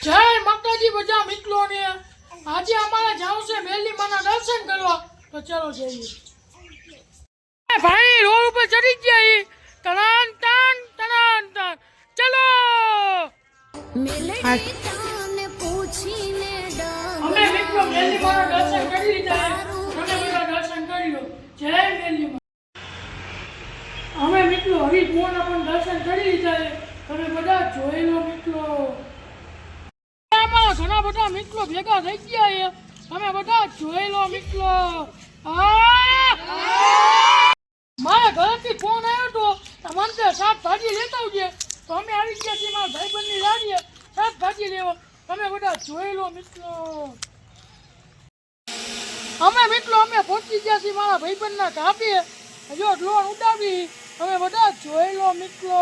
જય માતાજી બધા મિત્રોને આજે અમારે જાવ છે મેલી માના દર્શન કરવા તો ચાલો જઈએ ભાઈ રોડ ઉપર ચડી ગયા તણાન તાન તણાન તાન ચલો અમે મિત્રો મેલી માના દર્શન કરી લીધા તમે બધા દર્શન કરી લો જય મેલી અમે મિત્રો હરિભુવન પણ દર્શન કરી લીધા તમે બધા જોઈ લો મિત્રો ઘણા બધા મિત્રો ભેગા થઈ ગયા તમે બધા જોઈ લો મિત્રો મારા ઘરેથી ફોન આવ્યો તો મને શાકભાજી લેતા આવજે તો અમે આવી ગયા છીએ મારા ભાઈબંધની લાવીએ શાકભાજી લેવા તમે બધા જોઈ લો મિત્રો અમે પહોંચી ગયા છીએ મારા ભાઈબંધના ધાબે જો ડ્રોન ઉડાવી તમે બધા જોઈ લો મિત્રો